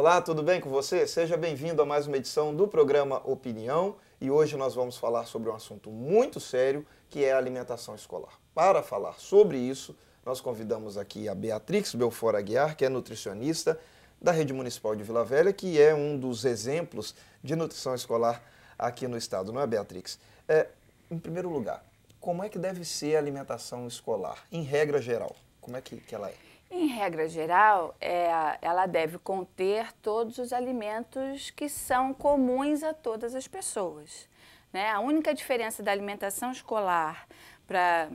Olá, tudo bem com você? Seja bem-vindo a mais uma edição do programa Opinião e hoje nós vamos falar sobre um assunto muito sério que é a alimentação escolar. Para falar sobre isso, nós convidamos aqui a Beatrix Belfort Aguiar, que é nutricionista da Rede Municipal de Vila Velha, que é um dos exemplos de nutrição escolar aqui no estado, não é, Beatrix? Em primeiro lugar, como é que deve ser a alimentação escolar, em regra geral? Como é que ela é? Em regra geral, ela deve conter todos os alimentos que são comuns a todas as pessoas, né? A única diferença da alimentação escolar para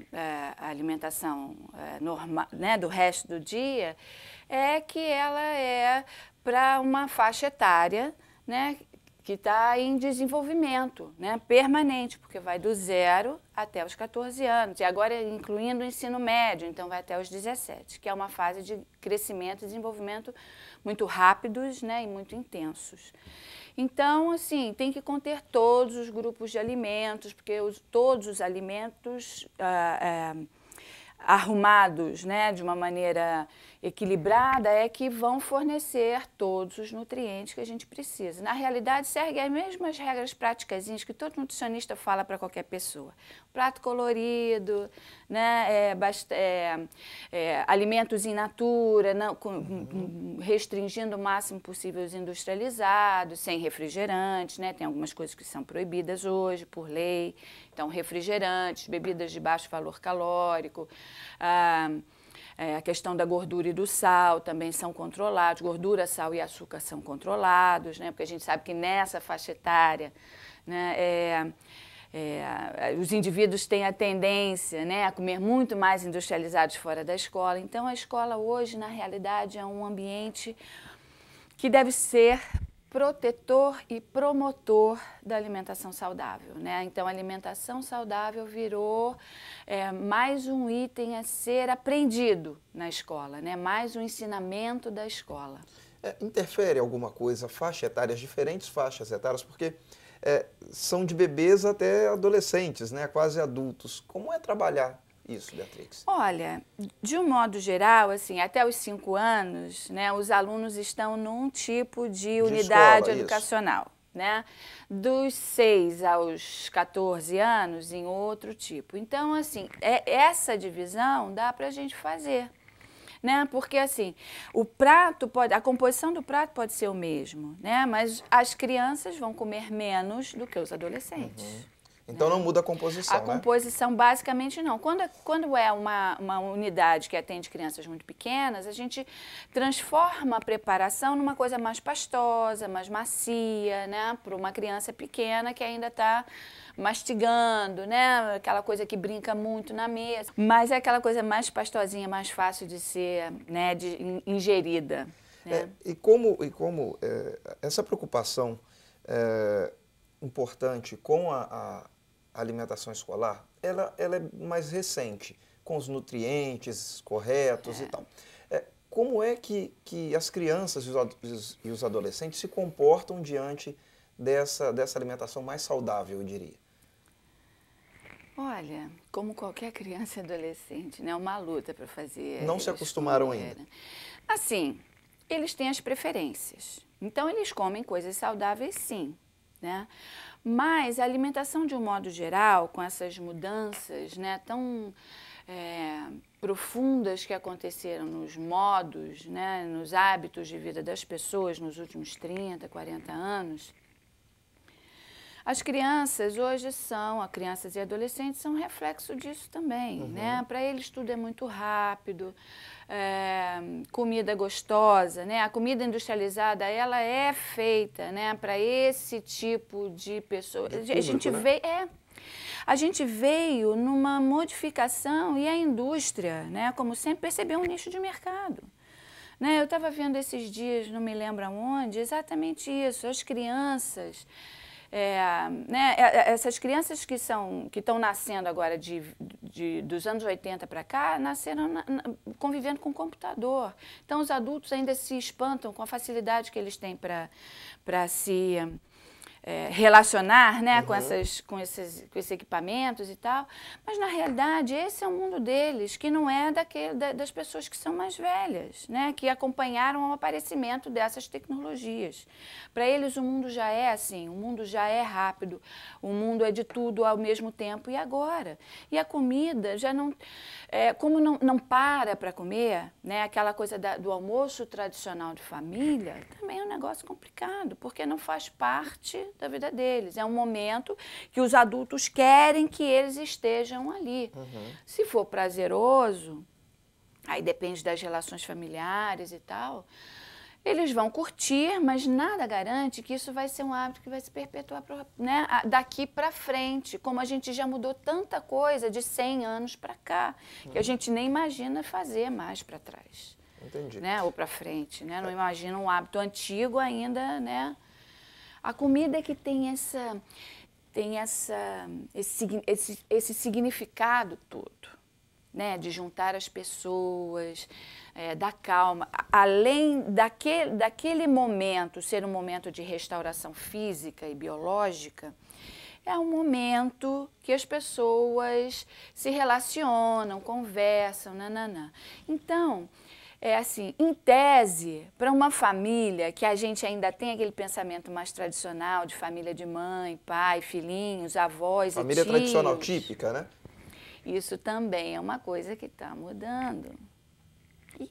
a alimentação normal, né, do resto do dia é que ela é para uma faixa etária, né, que está em desenvolvimento, né, permanente, porque vai do 0 até os 14 anos, e agora incluindo o ensino médio, então vai até os 17, que é uma fase de crescimento e desenvolvimento muito rápidos, né, e muito intensos. Então, assim, tem que conter todos os grupos de alimentos, porque todos os alimentos arrumados, né, de uma maneira equilibrada é que vão fornecer todos os nutrientes que a gente precisa. Na realidade, segue as mesmas regras práticas que todo nutricionista fala para qualquer pessoa. Prato colorido, né, alimentos in natura, não, restringindo o máximo possível os industrializados, sem refrigerantes, né, tem algumas coisas que são proibidas hoje por lei, então refrigerantes, bebidas de baixo valor calórico, a questão da gordura e do sal também são controlados, gordura, sal e açúcar são controlados, né, porque a gente sabe que nessa faixa etária, né, os indivíduos têm a tendência, né, a comer muito mais industrializados fora da escola. Então, a escola hoje, na realidade, é um ambiente que deve ser protetor e promotor da alimentação saudável, né? Então, a alimentação saudável virou mais um item a ser aprendido na escola, né? Mais um ensinamento da escola. Interfere alguma coisa, faixa etária, as diferentes faixas etárias, porque são de bebês até adolescentes, né? Quase adultos. Como é trabalhar isso, Beatrix? Olha, de um modo geral, assim, até os 5 anos, né, os alunos estão num tipo de unidade escola, educacional, né? Dos 6 aos 14 anos, em outro tipo. Então, assim, essa divisão dá para a gente fazer, né? Porque, assim, a composição do prato pode ser o mesmo, né? Mas as crianças vão comer menos do que os adolescentes. Então não muda a composição, A composição basicamente não. Quando é uma unidade que atende crianças muito pequenas, a gente transforma a preparação numa coisa mais pastosa, mais macia, né? Para uma criança pequena que ainda está mastigando, né? Aquela coisa que brinca muito na mesa. Mas é aquela coisa mais pastosinha, mais fácil de ser, né, ingerida. Né? E como essa preocupação importante com a alimentação escolar, ela é mais recente, com os nutrientes corretos e tal. Como é que as crianças e os adolescentes se comportam diante dessa alimentação mais saudável, eu diria? Olha, como qualquer criança e adolescente, né, uma luta para fazer. Não se acostumaram ainda? Assim, eles têm as preferências. Então, eles comem coisas saudáveis, sim, né? Mas a alimentação, de um modo geral, com essas mudanças, né, tão profundas que aconteceram nos modos, né, nos hábitos de vida das pessoas nos últimos 30, 40 anos, as crianças hoje crianças e adolescentes são reflexo disso também, né? Para eles tudo é muito rápido, comida gostosa, né? A comida industrializada, ela é feita, né, para esse tipo de pessoa. A gente veio numa modificação e a indústria, né, como sempre, percebeu um nicho de mercado. Né? Eu estava vendo esses dias, não me lembro aonde, exatamente isso, as crianças... né, essas crianças que estão nascendo agora dos anos 80 para cá, nasceram convivendo com o computador. Então, os adultos ainda se espantam com a facilidade que eles têm para se relacionar, né, com esses equipamentos e tal, mas na realidade esse é o mundo deles, que não é das pessoas que são mais velhas, né, que acompanharam o aparecimento dessas tecnologias. Para eles o mundo já é assim, o mundo já é rápido, o mundo é de tudo ao mesmo tempo e agora. E a comida já não, como não para comer, né, aquela coisa do almoço tradicional de família, também é um negócio complicado, porque não faz parte da vida deles. É um momento que os adultos querem que eles estejam ali. Se for prazeroso, aí depende das relações familiares e tal, eles vão curtir, mas nada garante que isso vai ser um hábito que vai se perpetuar, né, daqui para frente, como a gente já mudou tanta coisa de 100 anos para cá, que a gente nem imagina fazer mais para trás. Entendi. Né, ou para frente, né? Não imagina um hábito antigo ainda, né? A comida é que tem esse significado todo, né? De juntar as pessoas, da calma. Além daquele momento ser um momento de restauração física e biológica, é um momento que as pessoas se relacionam, conversam, nananã. Então, assim, em tese, para uma família que a gente ainda tem aquele pensamento mais tradicional de família de mãe, pai, filhinhos, avós e tios. Família tradicional típica, né? Isso também é uma coisa que está mudando.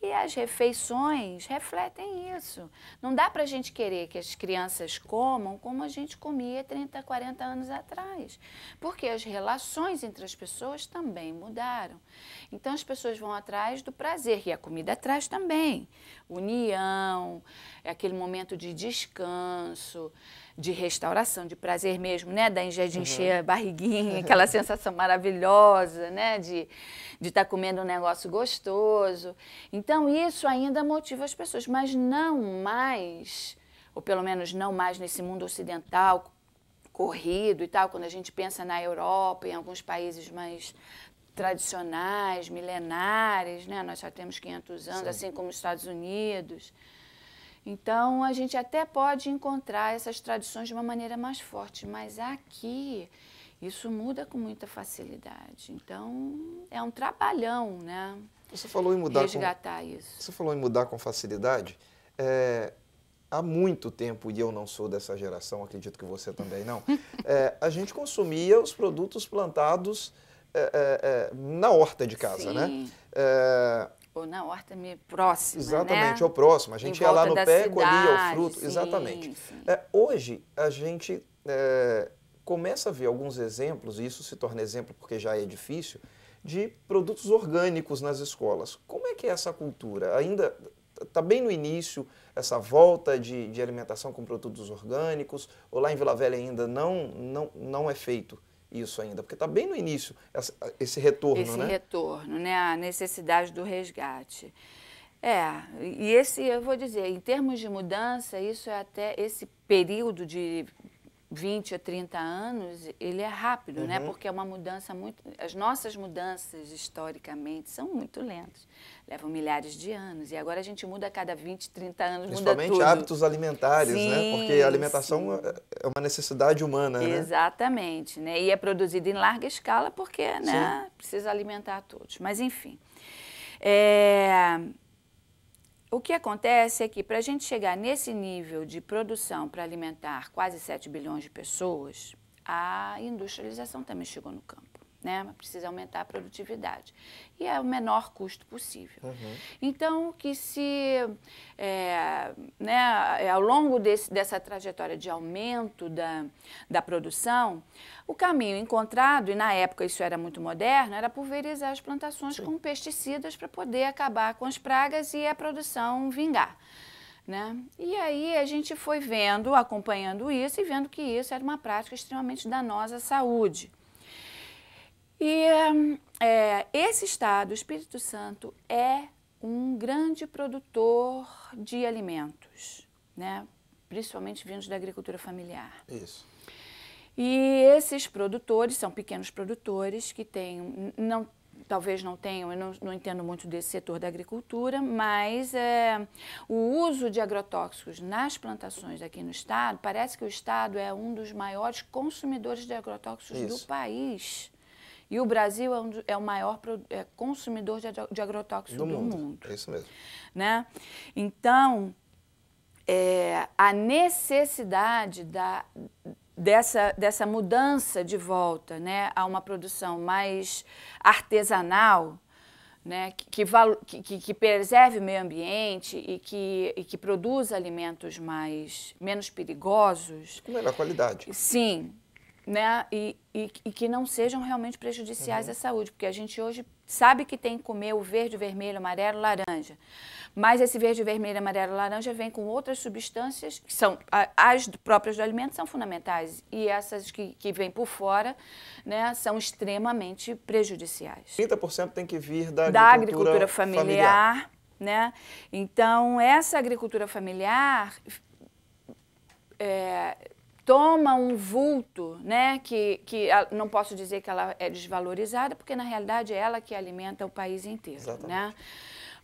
E as refeições refletem isso. Não dá para a gente querer que as crianças comam como a gente comia 30, 40 anos atrás. Porque as relações entre as pessoas também mudaram. Então as pessoas vão atrás do prazer, e a comida traz também. União, é aquele momento de descanso, de restauração, de prazer mesmo, né? De encher a barriguinha, aquela sensação maravilhosa, né? De estar comendo um negócio gostoso. Então, isso ainda motiva as pessoas, mas não mais, ou pelo menos não mais nesse mundo ocidental, corrido e tal, quando a gente pensa na Europa, em alguns países mais tradicionais, milenares, né? Nós já temos 500 anos, assim como os Estados Unidos. Então, a gente até pode encontrar essas tradições de uma maneira mais forte, mas aqui isso muda com muita facilidade. Então, é um trabalhão, né? Você falou em mudar resgatar isso. Você falou em mudar com facilidade. Há muito tempo, e eu não sou dessa geração, acredito que você também não, a gente consumia os produtos plantados na horta de casa, Sim. né? Ou na horta próxima, exatamente, né? ao próximo. A gente ia lá no pé, colhia o fruto. Exatamente. Sim. Hoje, a gente começa a ver alguns exemplos, e isso se torna exemplo porque já é difícil, de produtos orgânicos nas escolas. Como é que é essa cultura? Ainda está bem no início essa volta de alimentação com produtos orgânicos, ou lá em Vila Velha ainda não é feito isso ainda? Porque está bem no início esse retorno, né? Esse retorno, né? A necessidade do resgate. E eu vou dizer, em termos de mudança, isso é até esse período de 20 a 30 anos, ele é rápido, né? Porque é uma mudança muito... As nossas mudanças, historicamente, são muito lentas. Levam milhares de anos. E agora a gente muda a cada 20, 30 anos, muda tudo. Principalmente hábitos alimentares, sim, né? Porque a alimentação é uma necessidade humana, né? Exatamente, né? E é produzida em larga escala porque, né, precisa alimentar a todos. Mas, enfim. O que acontece é que, para a gente chegar nesse nível de produção para alimentar quase 7 bilhões de pessoas, a industrialização também chegou no campo, né? Precisa aumentar a produtividade. E é o menor custo possível. Então, que ao longo dessa trajetória de aumento da produção, o caminho encontrado, e na época isso era muito moderno, era pulverizar as plantações com pesticidas para poder acabar com as pragas e a produção vingar. Né? E aí a gente foi vendo, acompanhando isso e vendo que isso era uma prática extremamente danosa à saúde. E esse estado, o Espírito Santo, é um grande produtor de alimentos, né? Principalmente vindos da agricultura familiar. Isso. E esses produtores são pequenos produtores que têm, talvez não tenham, eu não entendo muito desse setor da agricultura, mas o uso de agrotóxicos nas plantações aqui no estado, parece que o estado é um dos maiores consumidores de agrotóxicos do país. E o Brasil é o maior consumidor de agrotóxicos do mundo. É isso mesmo. Né? Então, a necessidade dessa mudança de volta, né, a uma produção mais artesanal, né, que preserve o meio ambiente e que produza alimentos menos perigosos. Com melhor qualidade. Sim. Né? E que não sejam realmente prejudiciais à saúde, porque a gente hoje sabe que tem que comer o verde, vermelho, amarelo, laranja, mas esse verde, vermelho, amarelo, laranja vem com outras substâncias que são as próprias do alimento, são fundamentais, e essas que vêm por fora, né, são extremamente prejudiciais. 30% tem que vir da agricultura familiar. Né? Então, essa agricultura familiar toma um vulto, né, que não posso dizer que ela é desvalorizada, porque na realidade é ela que alimenta o país inteiro. Exatamente. Né?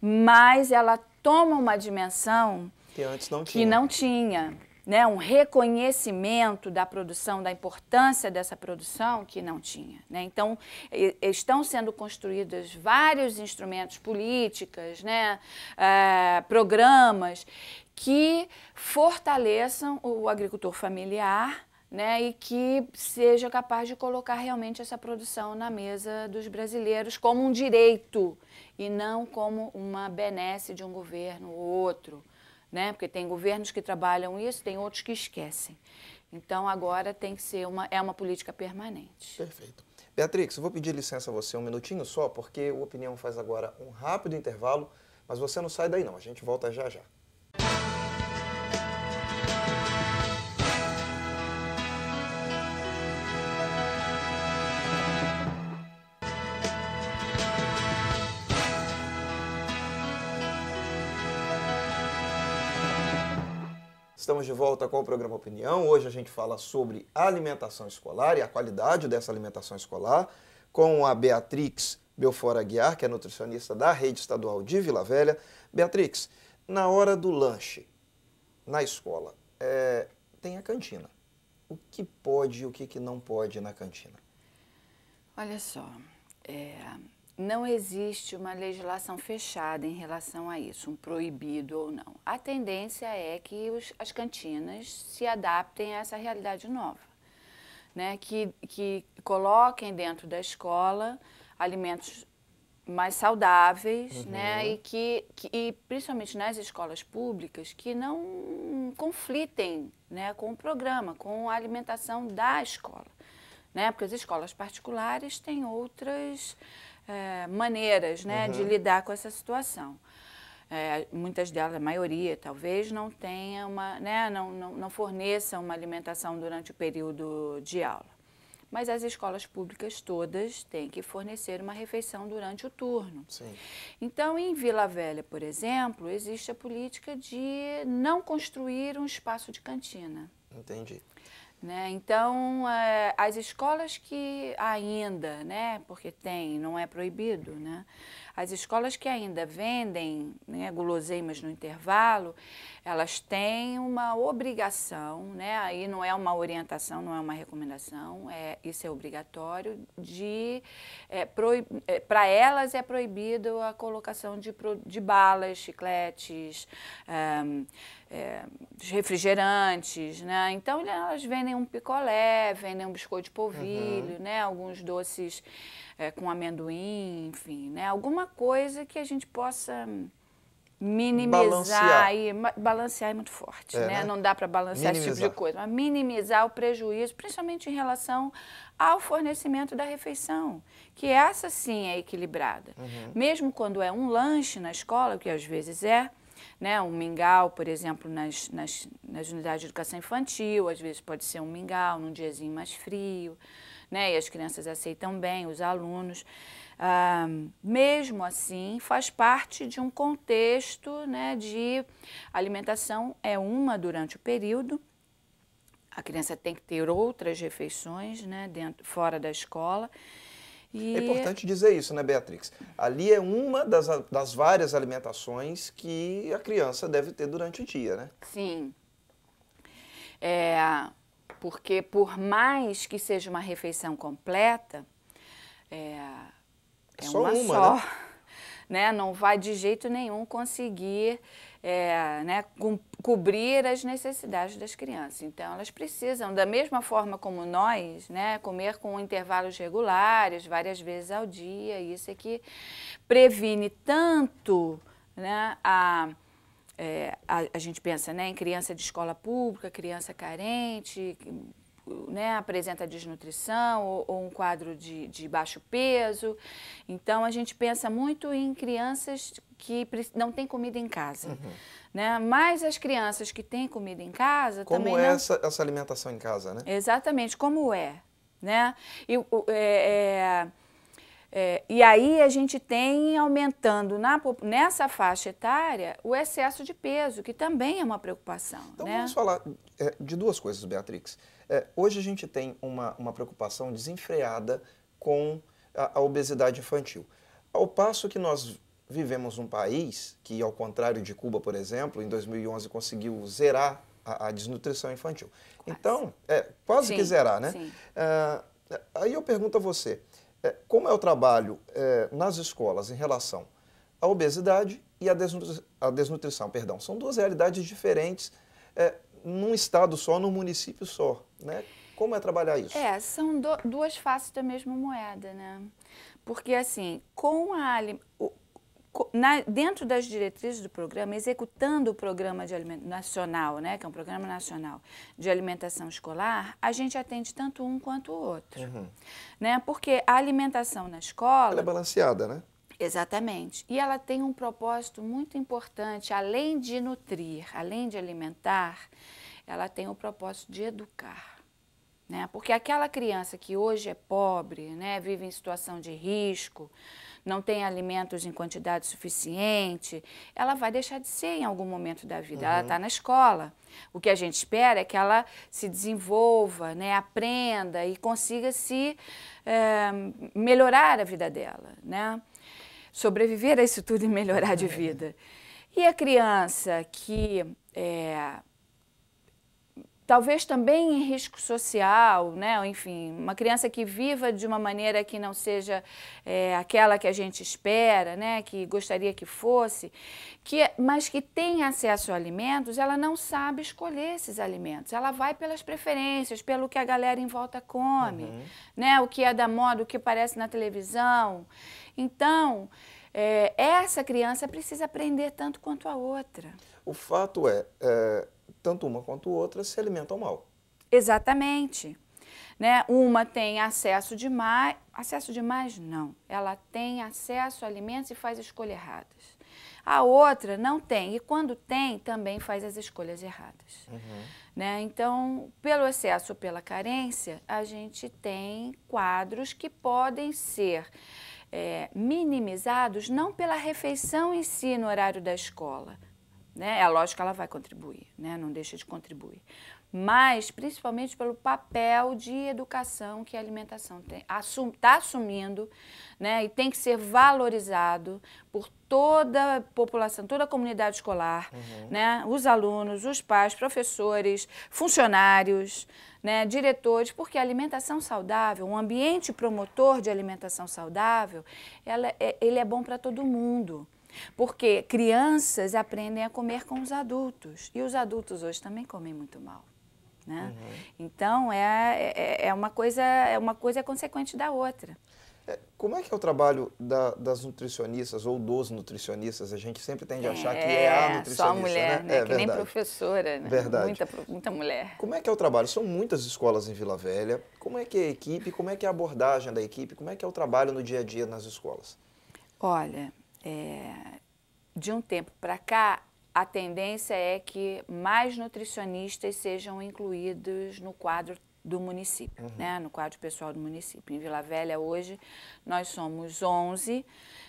Mas ela toma uma dimensão que antes não tinha. Que não tinha, né? Um reconhecimento da produção, da importância dessa produção que não tinha. Né? Então, estão sendo construídos vários instrumentos, políticas, né? Programas que fortaleçam o agricultor familiar, né, e que seja capaz de colocar realmente essa produção na mesa dos brasileiros como um direito e não como uma benesse de um governo ou outro, né, porque tem governos que trabalham isso, tem outros que esquecem. Então, agora tem que ser uma política permanente. Perfeito. Beatrix, eu vou pedir licença a você um minutinho só, porque o Opinião faz agora um rápido intervalo, mas você não sai daí não, a gente volta já já. Estamos de volta com o programa Opinião. Hoje a gente fala sobre alimentação escolar e a qualidade dessa alimentação escolar com a Beatrix Belfort Aguiar, que é nutricionista da Rede Estadual de Vila Velha. Beatrix, na hora do lanche, na escola, tem a cantina. O que pode e o que não pode na cantina? Olha só, não existe uma legislação fechada em relação a isso, um proibido ou não. A tendência é que as cantinas se adaptem a essa realidade nova, né? Que coloquem dentro da escola alimentos mais saudáveis, né? E principalmente nas escolas públicas, que não conflitem, né, com o programa, com a alimentação da escola, né? Porque as escolas particulares têm outras maneiras, né, de lidar com essa situação. Muitas delas, a maioria, talvez, não tenha não forneça uma alimentação durante o período de aula. Mas as escolas públicas todas têm que fornecer uma refeição durante o turno. Sim. Então, em Vila Velha, por exemplo, existe a política de não construir um espaço de cantina. Entendi. Né? Então, as escolas que ainda, né, porque não é proibido, né, as escolas que ainda vendem, né, guloseimas no intervalo, elas têm uma obrigação, né, aí não é uma orientação, não é uma recomendação, isso é obrigatório, para elas é proibido a colocação de balas, chicletes, refrigerantes, né? Então elas vendem um picolé, vendem um biscoito de polvilho, né? Alguns doces com amendoim, enfim, né? Alguma coisa que a gente possa minimizar, balancear é muito forte, né? Não dá para balancear esse tipo de coisa, mas minimizar o prejuízo, principalmente em relação ao fornecimento da refeição, que essa sim é equilibrada. Mesmo quando é um lanche na escola, que às vezes né, um mingau, por exemplo, nas unidades de educação infantil, às vezes pode ser um mingau num diazinho mais frio, né, e as crianças aceitam bem, os alunos. Mesmo assim, faz parte de um contexto, né, de alimentação durante o período. A criança tem que ter outras refeições, né, fora da escola. É importante dizer isso, né, Beatrix? Ali é uma das várias alimentações que a criança deve ter durante o dia, né? Sim. Porque por mais que seja uma refeição completa, é Só uma uma, só, né? né? Não vai de jeito nenhum conseguir né, cobrir as necessidades das crianças. Então, elas precisam, da mesma forma como nós, né, comer com intervalos regulares, várias vezes ao dia. Isso é que previne tanto, né, a gente pensa, né, em criança de escola pública, criança carente, né, apresenta desnutrição ou um quadro de baixo peso. Então, a gente pensa muito em crianças que não têm comida em casa. Né? Mas as crianças que têm comida em casa Como também é não... essa alimentação em casa, né? Exatamente, como é. Né? E aí a gente tem aumentando nessa faixa etária o excesso de peso, que também é uma preocupação. Então né? vamos falar de duas coisas, Beatrix. Hoje a gente tem uma preocupação desenfreada com a obesidade infantil. Ao passo que nós vivemos um país que, ao contrário de Cuba, por exemplo, em 2011 conseguiu zerar a desnutrição infantil. Quase. Então, quase Sim, que zerar, né? sim. Aí eu pergunto a você, como é o trabalho nas escolas em relação à obesidade e à desnutrição, perdão. São duas realidades diferentes num estado só, num município só, né? Como é trabalhar isso? São duas faces da mesma moeda, né? Porque, assim, dentro das diretrizes do programa, executando o programa nacional, né, que é um programa nacional de alimentação escolar, a gente atende tanto um quanto o outro. Né? Porque a alimentação na escola... Ela é balanceada, né? Exatamente. E ela tem um propósito muito importante, além de nutrir, além de alimentar, ela tem o propósito de educar. Né? Porque aquela criança que hoje é pobre, né, vive em situação de risco, não tem alimentos em quantidade suficiente, ela vai deixar de ser em algum momento da vida. Ela está na escola. O que a gente espera é que ela se desenvolva, né, aprenda e consiga melhorar a vida dela, né? Sobreviver a isso tudo e melhorar de vida. E a criança que talvez também em risco social, né? Enfim, uma criança que viva de uma maneira que não seja aquela que a gente espera, né? Que gostaria que fosse, mas que tem acesso a alimentos, ela não sabe escolher esses alimentos. Ela vai pelas preferências, pelo que a galera em volta come, né? O que é da moda, o que aparece na televisão. Então, essa criança precisa aprender tanto quanto a outra. O fato tanto uma quanto outra se alimentam mal. Exatamente. Né? Uma tem acesso demais não. Ela tem acesso a alimentos e faz escolhas erradas. A outra não tem, e quando tem, também faz as escolhas erradas. Né? Então, pelo excesso ou pela carência, a gente tem quadros que podem ser minimizados não pela refeição em si no horário da escola, né? É lógico que ela vai contribuir, né? Não deixa de contribuir, mas principalmente pelo papel de educação que a alimentação está assumindo, né? E tem que ser valorizado por toda a população, toda a comunidade escolar, né? Os alunos, os pais, professores, funcionários, né? Diretores, porque a alimentação saudável, um ambiente promotor de alimentação saudável, ele é bom para todo mundo. Porque crianças aprendem a comer com os adultos, e os adultos hoje também comem muito mal. Né? Então, uma coisa consequente da outra. Como é que é o trabalho das nutricionistas ou dos nutricionistas? A gente sempre tende a achar que é a nutricionista, só a mulher, né? Que verdade. nem professora, né? Verdade. Muita mulher. Como é que é o trabalho? São muitas escolas em Vila Velha. Como é que é a equipe? Como é que é a abordagem da equipe? Como é que é o trabalho no dia a dia nas escolas? Olha, de um tempo para cá, a tendência é que mais nutricionistas sejam incluídos no quadro do município, né? No quadro pessoal do município. Em Vila Velha, hoje, nós somos 11,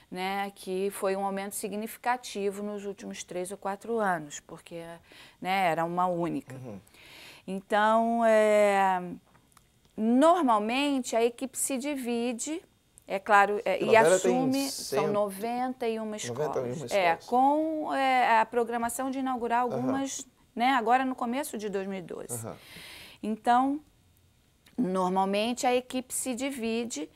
né? Que foi um aumento significativo nos últimos 3 ou 4 anos, porque, né, era uma única. Então, normalmente, a equipe se divide, É claro, e Vila Velha assume, tem são 91 escolas. 91 escolas. Com a programação de inaugurar algumas, né, agora no começo de 2012. Então, normalmente a equipe se divide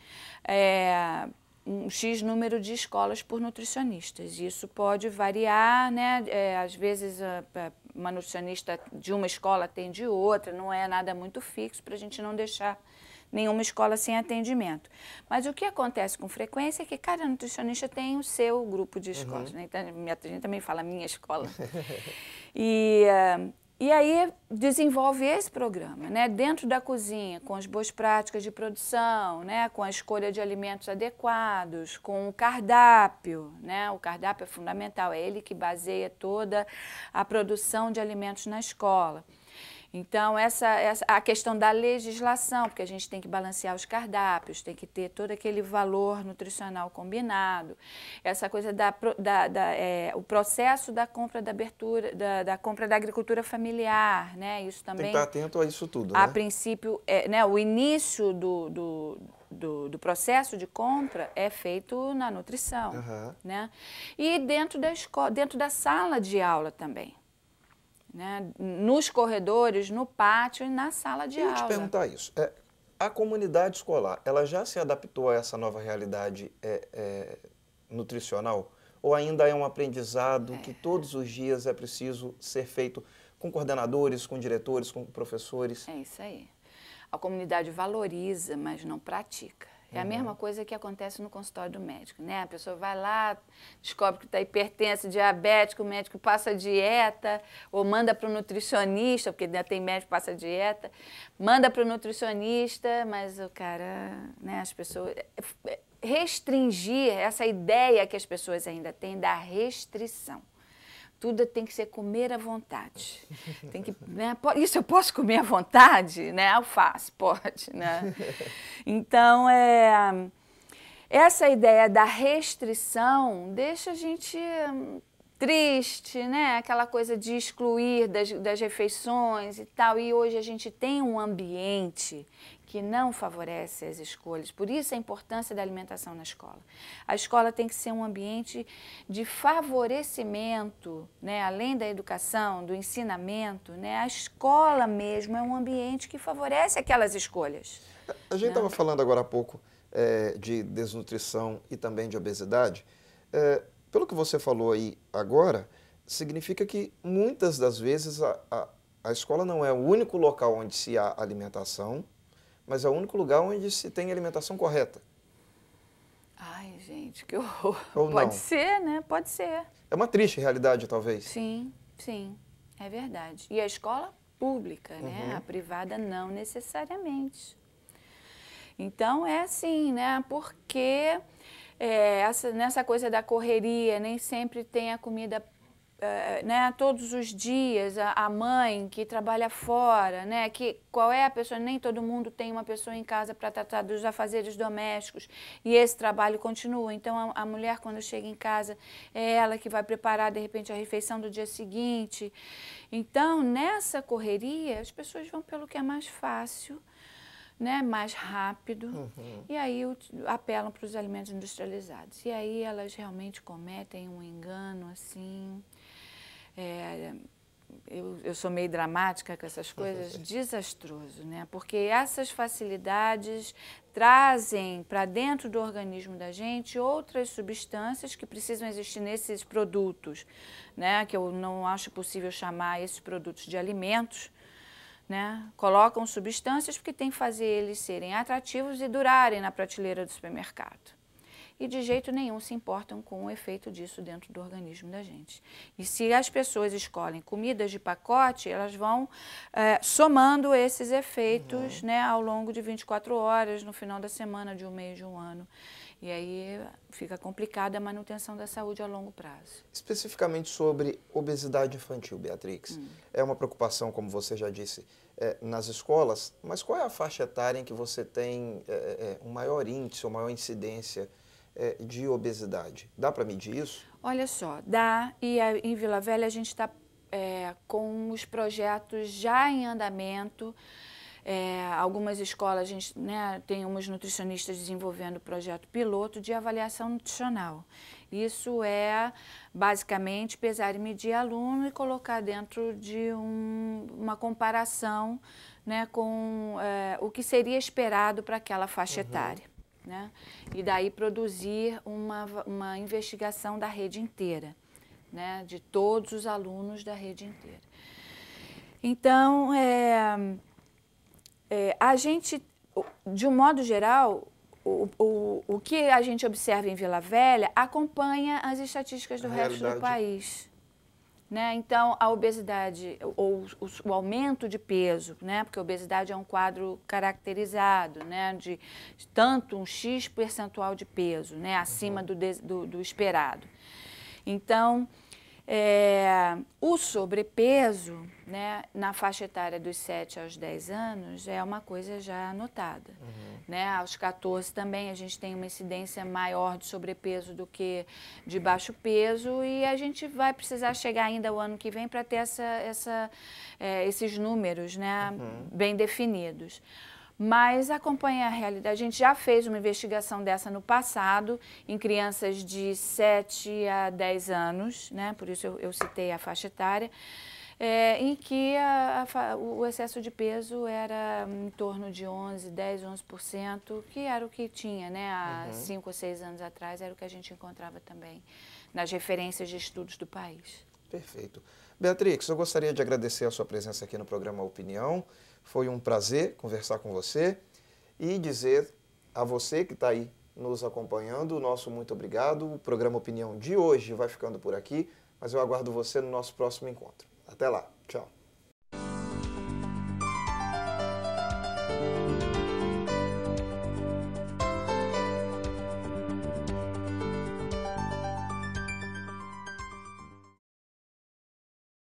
um X número de escolas por nutricionistas. Isso pode variar, né? Às vezes uma nutricionista de uma escola atende outra, não é nada muito fixo para a gente não deixar nenhuma escola sem atendimento. Mas o que acontece com frequência é que cada nutricionista tem o seu grupo de escolas. Né? Então, a gente também fala minha escola. E aí desenvolve esse programa, né? Dentro da cozinha, com as boas práticas de produção, né? Com a escolha de alimentos adequados, com o cardápio, né? O cardápio é fundamental, é ele que baseia toda a produção de alimentos na escola. Então, a questão da legislação, porque a gente tem que balancear os cardápios, tem que ter todo aquele valor nutricional combinado, essa coisa o processo da compra da abertura, da compra da agricultura familiar, né? Isso também... Tem que estar atento a isso tudo, A né? princípio, né, o início do processo de compra é feito na nutrição, né? E dentro da escola, dentro da sala de aula também. Né? Nos corredores, no pátio e na sala de aula. Eu ia te perguntar isso. A comunidade escolar, ela já se adaptou a essa nova realidade nutricional? Ou ainda é um aprendizado que todos os dias é preciso ser feito com coordenadores, com diretores, com professores? É isso aí. A comunidade valoriza, mas não pratica. É a mesma coisa que acontece no consultório do médico, né? A pessoa vai lá, descobre que está hipertensa, diabético, o médico passa dieta, ou manda para o nutricionista, porque ainda tem médico que passa dieta, manda para o nutricionista, mas o cara, né, as pessoas... Restringir essa ideia que as pessoas ainda têm da restrição. Tudo tem que ser comer à vontade. Tem que, né? Isso eu posso comer à vontade? Né? Alface, pode. Né? Então, essa ideia da restrição deixa a gente triste, né? Aquela coisa de excluir das refeições e tal. E hoje a gente tem um ambiente que não favorece as escolhas. Por isso a importância da alimentação na escola. A escola tem que ser um ambiente de favorecimento, né? Além da educação, do ensinamento, né? A escola mesmo é um ambiente que favorece aquelas escolhas. A gente estava falando agora há pouco de desnutrição e também de obesidade. Pelo que você falou aí agora, significa que muitas das vezes a escola não é o único local onde se há alimentação, mas é o único lugar onde se tem alimentação correta. Ai, gente, que horror. Ou Pode não? ser, né? Pode ser. É uma triste realidade, talvez. Sim, sim, é verdade. E a escola pública, né? A privada não necessariamente. Então, é assim, né? Porque nessa coisa da correria, nem sempre tem a comida né, todos os dias, a mãe que trabalha fora, né, qual é a pessoa, nem todo mundo tem uma pessoa em casa para tratar dos afazeres domésticos e esse trabalho continua. Então, a mulher, quando chega em casa, é ela que vai preparar, de repente, a refeição do dia seguinte. Então, nessa correria, as pessoas vão pelo que é mais fácil, né, mais rápido, e aí apelam para os alimentos industrializados. E aí elas realmente cometem um engano, assim... eu sou meio dramática com essas coisas, desastroso, né? Porque essas facilidades trazem para dentro do organismo da gente outras substâncias que precisam existir nesses produtos, né? Que eu não acho possível chamar esses produtos de alimentos, né? Colocam substâncias porque tem que fazer eles serem atrativos e durarem na prateleira do supermercado. E de jeito nenhum se importam com o efeito disso dentro do organismo da gente. E se as pessoas escolhem comidas de pacote, elas vão somando esses efeitos, né, ao longo de 24 horas, no final da semana, de um mês, de um ano. E aí fica complicada a manutenção da saúde a longo prazo. Especificamente sobre obesidade infantil, Beatrix. É uma preocupação, como você já disse, nas escolas, mas qual é a faixa etária em que você tem um maior índice ou maior incidência de obesidade? Dá para medir isso? Olha só, dá. E em Vila Velha a gente está com os projetos já em andamento Algumas escolas, a gente, né, tem umas nutricionistas desenvolvendo o projeto piloto de avaliação nutricional. Isso é, basicamente, pesar e medir aluno e colocar dentro de uma comparação, né, com o que seria esperado para aquela faixa etária. Né? E daí produzir uma investigação da rede inteira, né, de todos os alunos da rede inteira. Então, a gente, de um modo geral, o que a gente observa em Vila Velha acompanha as estatísticas do resto do país. Né? Então, a obesidade, ou o aumento de peso, né? Porque a obesidade é um quadro caracterizado, né? De tanto um X percentual de peso, né? Acima do esperado. Então, o sobrepeso, né, na faixa etária dos 7 aos 10 anos é uma coisa já notada. Né? Aos 14 também a gente tem uma incidência maior de sobrepeso do que de baixo peso e a gente vai precisar chegar ainda o ano que vem para ter esses números, né, bem definidos. Mas acompanha a realidade. A gente já fez uma investigação dessa no passado, em crianças de 7 a 10 anos, né? Por isso eu citei a faixa etária, em que o excesso de peso era em torno de 11%, que era o que tinha, né? Há 5 ou 6 anos atrás, era o que a gente encontrava também nas referências de estudos do país. Perfeito. Beatrix, eu gostaria de agradecer a sua presença aqui no programa Opinião. Foi um prazer conversar com você e dizer a você que está aí nos acompanhando, o nosso muito obrigado. O programa Opinião de hoje vai ficando por aqui, mas eu aguardo você no nosso próximo encontro. Até lá. Tchau.